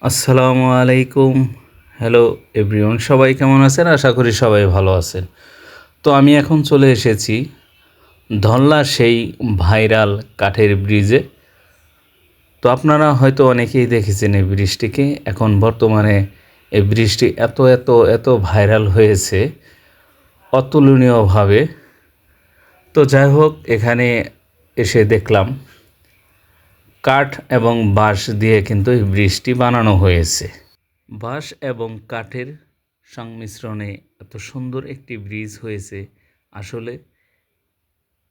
আসসালামু আলাইকুম। Hello everyone, সবাই কেমন আছেন? আশা করি সবাই ভালো আছেন। তো আমি এখন চলে এসেছি ধনলা সেই ভাইরাল কাঠের ব্রিজে। তো আপনারা হয়তো অনেকেই দেখেছেন এই ব্রিজটিকে। এখন বর্তমানে এই ব্রিজটি এত ভাইরাল হয়েছে অতুলনীয়ভাবে। তো যাই হোক, এখানে এসে দেখলাম কাঠ এবং বাঁশ দিয়ে কিন্তু এই ব্রিজটি বানানো হয়েছে। বাঁশ এবং কাঠের সংমিশ্রণে এত সুন্দর একটি ব্রিজ হয়েছে। আসলে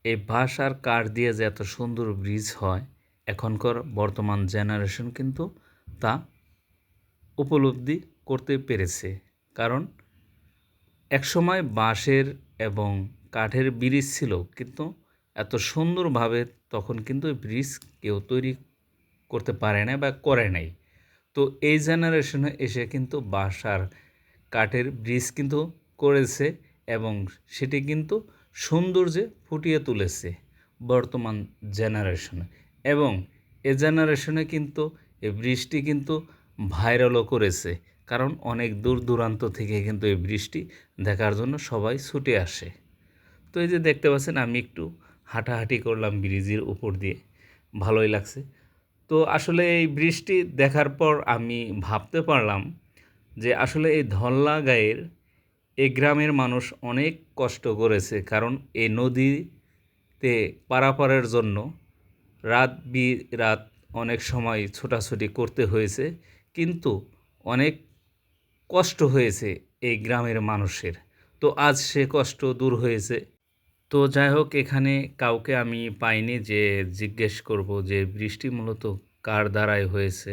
এই বাঁশ আর কাঠ দিয়ে যে এত সুন্দর ব্রিজ হয়, এখনকার বর্তমান জেনারেশন কিন্তু তা উপলব্ধি করতে পেরেছে। কারণ একসময় বাঁশের এবং কাঠের ব্রিজ ছিল, কিন্তু এত সুন্দরভাবে তখন কিন্তু ব্রিজ কেউ তৈরি করতে পারে না বা করে নাই। তো এই জেনারেশনে এসে কিন্তু বাঁশ আর কাঠের ব্রিজ কিন্তু করেছে এবং সেটি কিন্তু সৌন্দর্যে ফুটিয়ে তুলেছে বর্তমান জেনারেশনে। এবং এ জেনারেশনে কিন্তু এই ব্রিজটি কিন্তু ভাইরালও করেছে, কারণ অনেক দূর দূরান্ত থেকে কিন্তু এই ব্রিজটি দেখার জন্য সবাই ছুটে আসে। তো এই যে দেখতে পাচ্ছেন, আমি একটু হাঁটাহাঁটি করলাম ব্রিজের উপর দিয়ে, ভালোই লাগছে। তো আসলে এই ব্রিজটি দেখার পর আমি ভাবতে পারলাম যে আসলে এই ধল্লা গাঁয়ের এই গ্রামের মানুষ অনেক কষ্ট করেছে। কারণ এই নদীতে পারাপারের জন্য রাত অনেক সময় ছোটাছুটি করতে হয়েছে, কিন্তু অনেক কষ্ট হয়েছে এই গ্রামের মানুষের। তো আজ সে কষ্ট দূর হয়েছে। তো যাই হোক, এখানে কাউকে আমি পাইনি যে জিজ্ঞেস করব যে বৃষ্টি মূলত কার দ্বারাই হয়েছে।